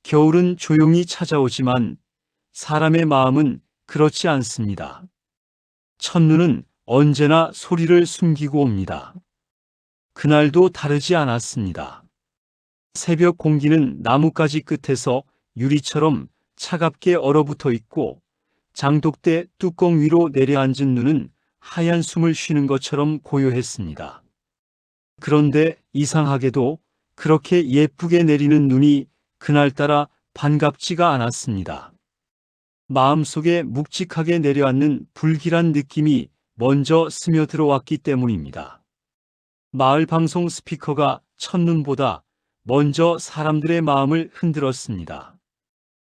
겨울은 조용히 찾아오지만 사람의 마음은 그렇지 않습니다. 첫눈은 언제나 소리를 숨기고 옵니다. 그날도 다르지 않았습니다. 새벽 공기는 나뭇가지 끝에서 유리처럼 차갑게 얼어붙어 있고 장독대 뚜껑 위로 내려앉은 눈은 하얀 숨을 쉬는 것처럼 고요했습니다. 그런데 이상하게도 그렇게 예쁘게 내리는 눈이 그날따라 반갑지가 않았습니다. 마음속에 묵직하게 내려앉는 불길한 느낌이 먼저 스며들어왔기 때문입니다. 마을 방송 스피커가 첫눈보다 먼저 사람들의 마음을 흔들었습니다.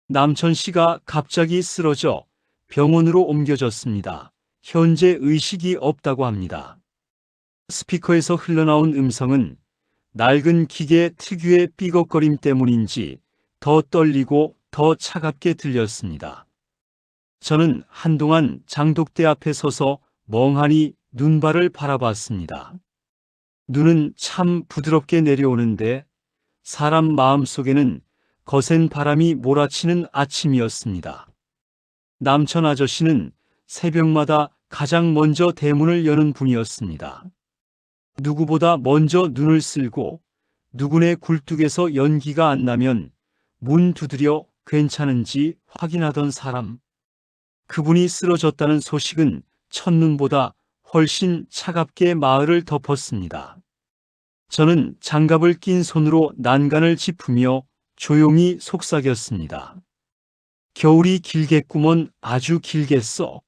남천 씨가 갑자기 쓰러져 병원으로 옮겨졌습니다. 현재 의식이 없다고 합니다. 스피커에서 흘러나온 음성은 낡은 기계 특유의 삐걱거림 때문인지 더 떨리고 더 차갑게 들렸습니다. 저는 한동안 장독대 앞에 서서 멍하니 눈발을 바라봤습니다. 눈은 참 부드럽게 내려오는데 사람 마음속에는 거센 바람이 몰아치는 아침이었습니다. 남천 아저씨는 새벽마다 가장 먼저 대문을 여는 분이었습니다. 누구보다 먼저 눈을 쓸고 누구네 굴뚝에서 연기가 안 나면 문 두드려 괜찮은지 확인하던 사람. 그분이 쓰러졌다는 소식은 첫눈보다 훨씬 차갑게 마을을 덮었습니다. 저는 장갑을 낀 손으로 난간을 짚으며 조용히 속삭였습니다. 겨울이 길겠구먼. 아주 길겠어.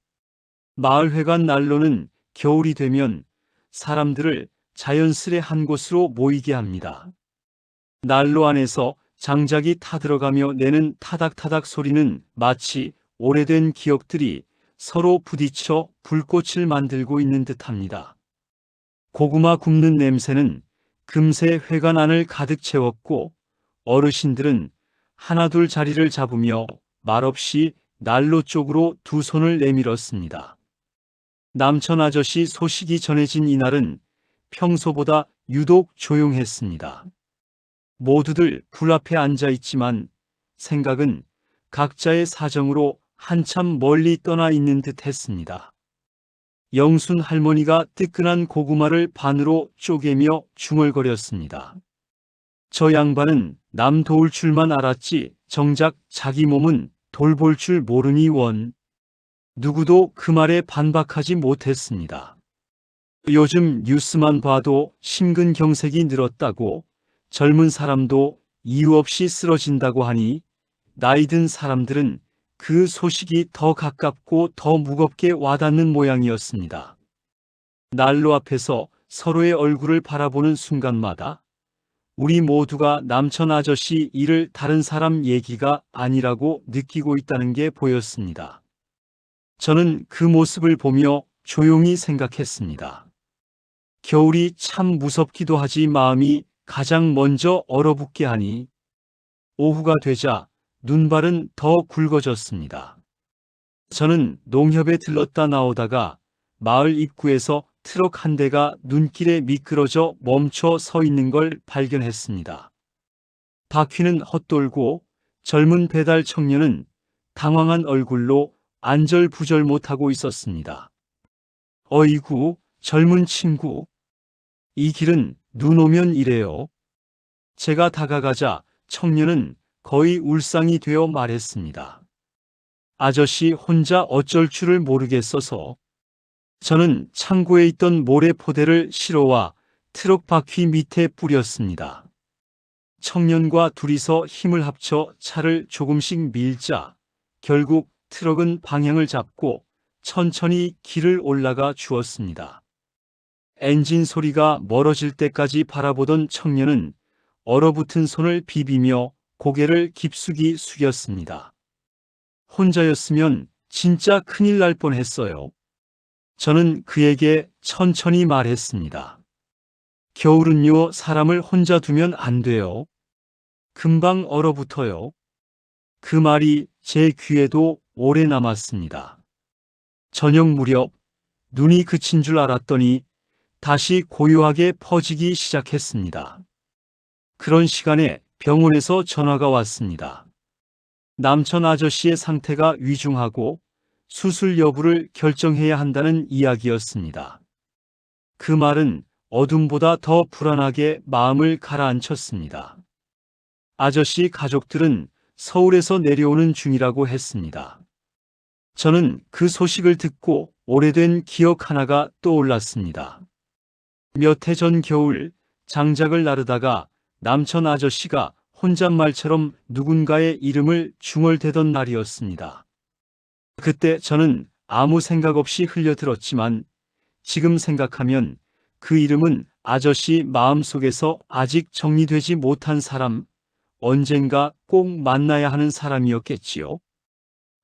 마을회관 난로는 겨울이 되면 사람들을 자연스레 한 곳으로 모이게 합니다. 난로 안에서 장작이 타들어가며 내는 타닥타닥 소리는 마치 오래된 기억들이 서로 부딪혀 불꽃을 만들고 있는 듯합니다. 고구마 굽는 냄새는 금세 회관 안을 가득 채웠고 어르신들은 하나둘 자리를 잡으며 말없이 난로 쪽으로 두 손을 내밀었습니다. 남천 아저씨 소식이 전해진 이날은 평소보다 유독 조용했습니다. 모두들 불 앞에 앉아 있지만 생각은 각자의 사정으로 한참 멀리 떠나 있는 듯 했습니다. 영순 할머니가 뜨끈한 고구마를 반으로 쪼개며 중얼거렸습니다. 저 양반은 남 도울 줄만 알았지 정작 자기 몸은 돌볼 줄 모르니 원. 누구도 그 말에 반박하지 못했습니다. 요즘 뉴스만 봐도 심근경색이 늘었다고, 젊은 사람도 이유 없이 쓰러진다고 하니 나이 든 사람들은 그 소식이 더 가깝고 더 무겁게 와닿는 모양이었습니다. 난로 앞에서 서로의 얼굴을 바라보는 순간마다 우리 모두가 남천 아저씨 일을 다른 사람 얘기가 아니라고 느끼고 있다는 게 보였습니다. 저는 그 모습을 보며 조용히 생각했습니다. 겨울이 참 무섭기도 하지 마음이 가장 먼저 얼어붙게 하니 오후가 되자 눈발은 더 굵어졌습니다. 저는 농협에 들렀다 나오다가 마을 입구에서 트럭 한 대가 눈길에 미끄러져 멈춰 서 있는 걸 발견했습니다. 바퀴는 헛돌고 젊은 배달 청년은 당황한 얼굴로 안절부절 못하고 있었습니다. 어이구, 젊은 친구. 이 길은 눈 오면 이래요. 제가 다가가자 청년은 거의 울상이 되어 말했습니다. 아저씨 혼자 어쩔 줄을 모르겠어서. 저는 창고에 있던 모래포대를 실어와 트럭 바퀴 밑에 뿌렸습니다. 청년과 둘이서 힘을 합쳐 차를 조금씩 밀자 결국 트럭은 방향을 잡고 천천히 길을 올라가 주었습니다. 엔진 소리가 멀어질 때까지 바라보던 청년은 얼어붙은 손을 비비며 고개를 깊숙이 숙였습니다. 혼자였으면 진짜 큰일 날 뻔했어요. 저는 그에게 천천히 말했습니다. 겨울은요, 사람을 혼자 두면 안 돼요. 금방 얼어붙어요. 그 말이 제 귀에도 오래 남았습니다. 저녁 무렵 눈이 그친 줄 알았더니 다시 고요하게 퍼지기 시작했습니다. 그런 시간에 병원에서 전화가 왔습니다. 남천 아저씨의 상태가 위중하고 수술 여부를 결정해야 한다는 이야기였습니다. 그 말은 어둠보다 더 불안하게 마음을 가라앉혔습니다. 아저씨 가족들은 서울에서 내려오는 중이라고 했습니다. 저는 그 소식을 듣고 오래된 기억 하나가 떠올랐습니다. 몇 해 전 겨울 장작을 나르다가 남천 아저씨가 혼잣말처럼 누군가의 이름을 중얼대던 날이었습니다. 그때 저는 아무 생각 없이 흘려들었지만 지금 생각하면 그 이름은 아저씨 마음속에서 아직 정리되지 못한 사람, 언젠가 꼭 만나야 하는 사람이었겠지요.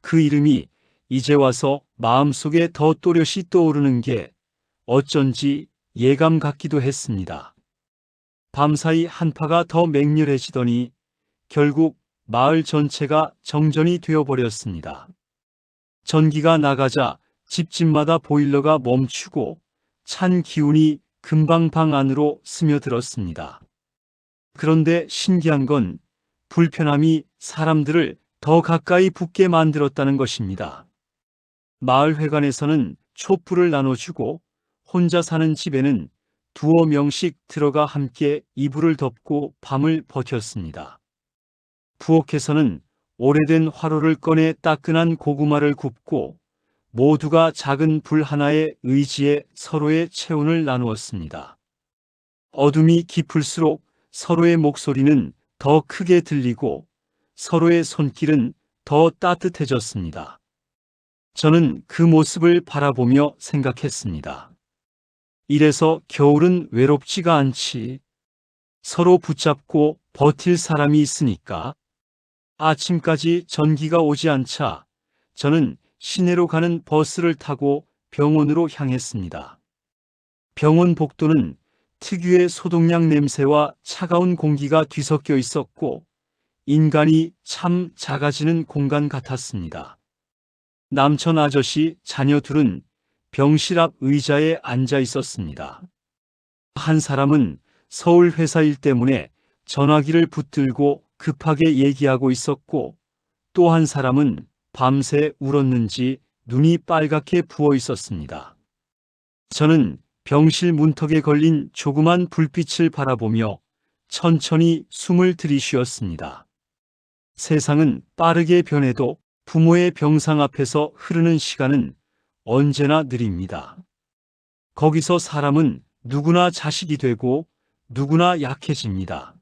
그 이름이 이제 와서 마음속에 더 또렷이 떠오르는 게 어쩐지 예감 같기도 했습니다. 밤사이 한파가 더 맹렬해지더니 결국 마을 전체가 정전이 되어버렸습니다. 전기가 나가자 집집마다 보일러가 멈추고 찬 기운이 금방 방 안으로 스며들었습니다. 그런데 신기한 건 불편함이 사람들을 더 가까이 붙게 만들었다는 것입니다. 마을 회관에서는 촛불을 나눠주고 혼자 사는 집에는 두어 명씩 들어가 함께 이불을 덮고 밤을 버텼습니다. 부엌에서는 오래된 화로를 꺼내 따끈한 고구마를 굽고 모두가 작은 불 하나의 의지에 서로의 체온을 나누었습니다. 어둠이 깊을수록 서로의 목소리는 더 크게 들리고 서로의 손길은 더 따뜻해졌습니다. 저는 그 모습을 바라보며 생각했습니다. 이래서 겨울은 외롭지가 않지. 서로 붙잡고 버틸 사람이 있으니까. 아침까지 전기가 오지 않자 저는 시내로 가는 버스를 타고 병원으로 향했습니다. 병원 복도는 특유의 소독약 냄새와 차가운 공기가 뒤섞여 있었고 인간이 참 작아지는 공간 같았습니다. 남천 아저씨 자녀 둘은 병실 앞 의자에 앉아 있었습니다. 한 사람은 서울 회사 일 때문에 전화기를 붙들고 급하게 얘기하고 있었고 또 한 사람은 밤새 울었는지 눈이 빨갛게 부어 있었습니다. 저는 병실 문턱에 걸린 조그만 불빛을 바라보며 천천히 숨을 들이쉬었습니다. 세상은 빠르게 변해도 부모의 병상 앞에서 흐르는 시간은 언제나 느립니다. 거기서 사람은 누구나 자식이 되고 누구나 약해집니다.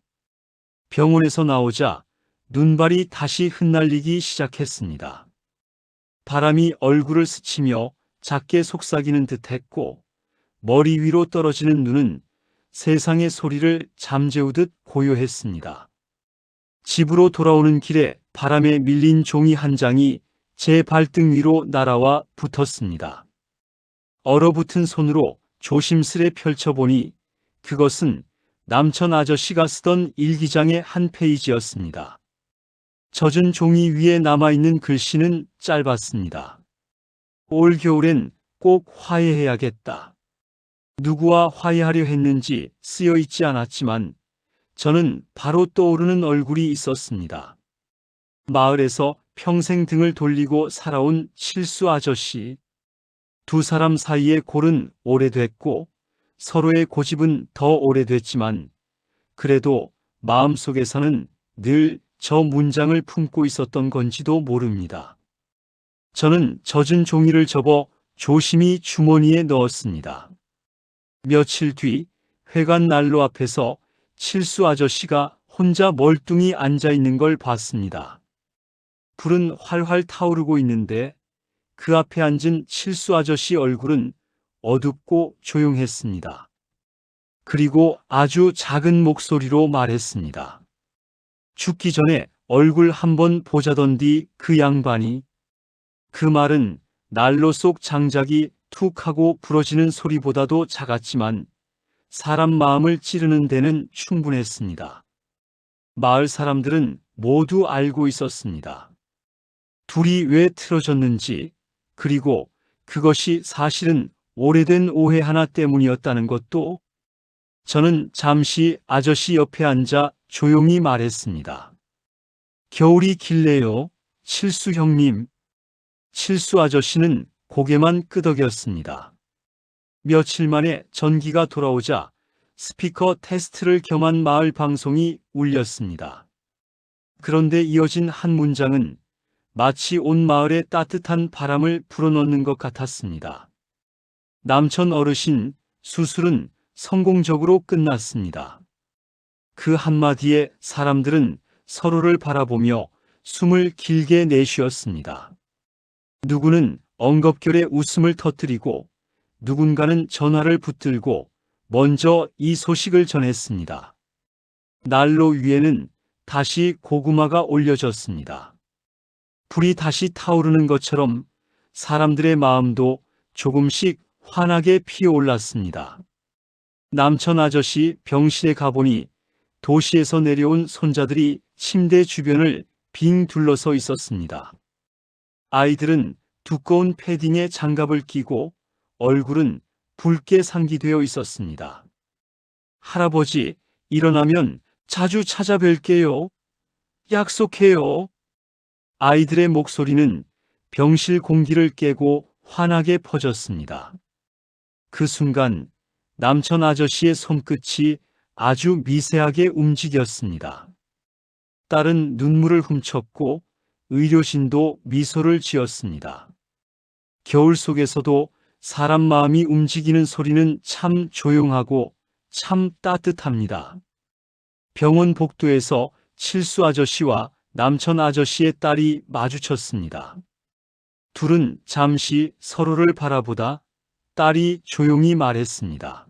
병원에서 나오자 눈발이 다시 흩날리기 시작했습니다. 바람이 얼굴을 스치며 작게 속삭이는 듯 했고 머리 위로 떨어지는 눈은 세상의 소리를 잠재우듯 고요했습니다. 집으로 돌아오는 길에 바람에 밀린 종이 한 장이 제 발등 위로 날아와 붙었습니다. 얼어붙은 손으로 조심스레 펼쳐보니 그것은 남천 아저씨가 쓰던 일기장의 한 페이지였습니다. 젖은 종이 위에 남아있는 글씨는 짧았습니다. 올 겨울엔 꼭 화해해야겠다. 누구와 화해하려 했는지 쓰여 있지 않았지만 저는 바로 떠오르는 얼굴이 있었습니다. 마을에서 평생 등을 돌리고 살아온 칠수 아저씨. 두 사람 사이의 골은 오래됐고 서로의 고집은 더 오래됐지만 그래도 마음속에서는 늘 저 문장을 품고 있었던 건지도 모릅니다. 저는 젖은 종이를 접어 조심히 주머니에 넣었습니다. 며칠 뒤 회관 난로 앞에서 칠수 아저씨가 혼자 멀뚱히 앉아 있는 걸 봤습니다. 불은 활활 타오르고 있는데 그 앞에 앉은 칠수 아저씨 얼굴은 어둡고 조용했습니다. 그리고 아주 작은 목소리로 말했습니다. 죽기 전에 얼굴 한번 보자던디 그 양반이. 그 말은 난로 속 장작이 툭 하고 부러지는 소리보다도 작았지만 사람 마음을 찌르는 데는 충분했습니다. 마을 사람들은 모두 알고 있었습니다. 둘이 왜 틀어졌는지, 그리고 그것이 사실은 오래된 오해 하나 때문이었다는 것도. 저는 잠시 아저씨 옆에 앉아 조용히 말했습니다. 겨울이 길래요. 칠수 형님. 칠수 아저씨는 고개만 끄덕였습니다. 며칠 만에 전기가 돌아오자 스피커 테스트를 겸한 마을 방송이 울렸습니다. 그런데 이어진 한 문장은 마치 온 마을에 따뜻한 바람을 불어넣는 것 같았습니다. 남천 어르신, 수술은 성공적으로 끝났습니다. 그 한마디에 사람들은 서로를 바라보며 숨을 길게 내쉬었습니다. 누구는 엉겁결에 웃음을 터뜨리고 누군가는 전화를 붙들고 먼저 이 소식을 전했습니다. 난로 위에는 다시 고구마가 올려졌습니다. 불이 다시 타오르는 것처럼 사람들의 마음도 조금씩 환하게 피어올랐습니다. 남천 아저씨 병실에 가보니 도시에서 내려온 손자들이 침대 주변을 빙 둘러서 있었습니다. 아이들은 두꺼운 패딩에 장갑을 끼고 얼굴은 붉게 상기되어 있었습니다. 할아버지, 일어나면 자주 찾아뵐게요. 약속해요. 아이들의 목소리는 병실 공기를 깨고 환하게 퍼졌습니다. 그 순간 남천 아저씨의 손끝이 아주 미세하게 움직였습니다. 딸은 눈물을 훔쳤고 의료진도 미소를 지었습니다. 겨울 속에서도 사람 마음이 움직이는 소리는 참 조용하고 참 따뜻합니다. 병원 복도에서 칠수 아저씨와 남천 아저씨의 딸이 마주쳤습니다. 둘은 잠시 서로를 바라보다 딸이 조용히 말했습니다.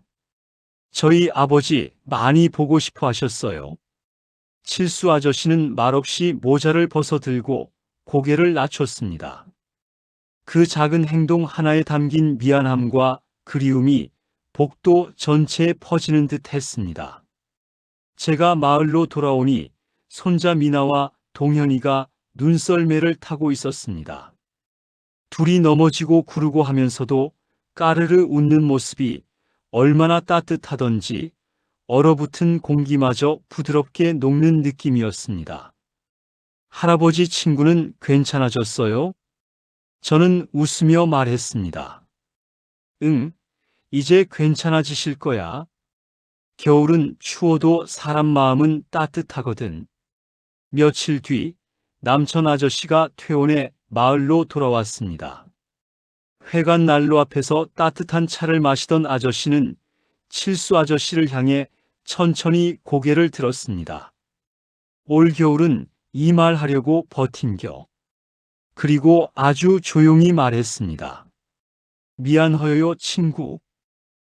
저희 아버지 많이 보고 싶어 하셨어요. 칠수 아저씨는 말없이 모자를 벗어들고 고개를 낮췄습니다. 그 작은 행동 하나에 담긴 미안함과 그리움이 복도 전체에 퍼지는 듯 했습니다. 제가 마을로 돌아오니 손자 미나와 동현이가 눈썰매를 타고 있었습니다. 둘이 넘어지고 구르고 하면서도 까르르 웃는 모습이 얼마나 따뜻하던지 얼어붙은 공기마저 부드럽게 녹는 느낌이었습니다. 할아버지 친구는 괜찮아졌어요? 저는 웃으며 말했습니다. 응, 이제 괜찮아지실 거야. 겨울은 추워도 사람 마음은 따뜻하거든. 며칠 뒤 남천 아저씨가 퇴원해 마을로 돌아왔습니다. 회관 난로 앞에서 따뜻한 차를 마시던 아저씨는 칠수 아저씨를 향해 천천히 고개를 들었습니다. 올 겨울은 이 말 하려고 버틴겨. 그리고 아주 조용히 말했습니다. 미안해요, 친구.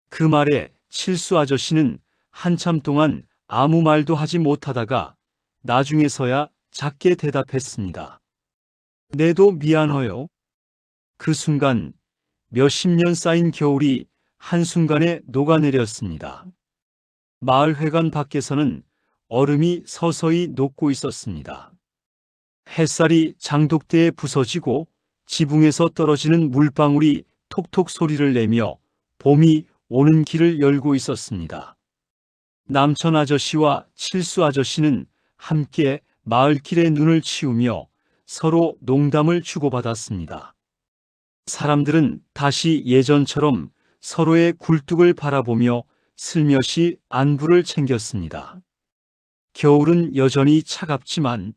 그 말에 칠수 아저씨는 한참 동안 아무 말도 하지 못하다가 나중에서야 작게 대답했습니다. 내도 미안해요. 그 순간 몇십 년 쌓인 겨울이 한순간에 녹아내렸습니다. 마을 회관 밖에서는 얼음이 서서히 녹고 있었습니다. 햇살이 장독대에 부서지고 지붕에서 떨어지는 물방울이 톡톡 소리를 내며 봄이 오는 길을 열고 있었습니다. 남천 아저씨와 칠수 아저씨는 함께 마을길에 눈을 치우며 서로 농담을 주고받았습니다. 사람들은 다시 예전처럼 서로의 굴뚝을 바라보며 슬며시 안부를 챙겼습니다. 겨울은 여전히 차갑지만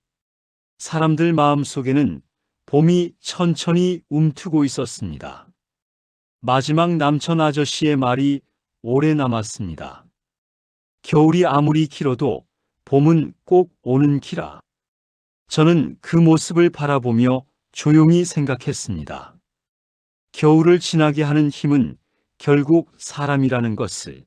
사람들 마음속에는 봄이 천천히 움트고 있었습니다. 마지막 남천 아저씨의 말이 오래 남았습니다. 겨울이 아무리 길어도 봄은 꼭 오는 기라. 저는 그 모습을 바라보며 조용히 생각했습니다. 겨울을 지나게 하는 힘은 결국 사람이라는 것을.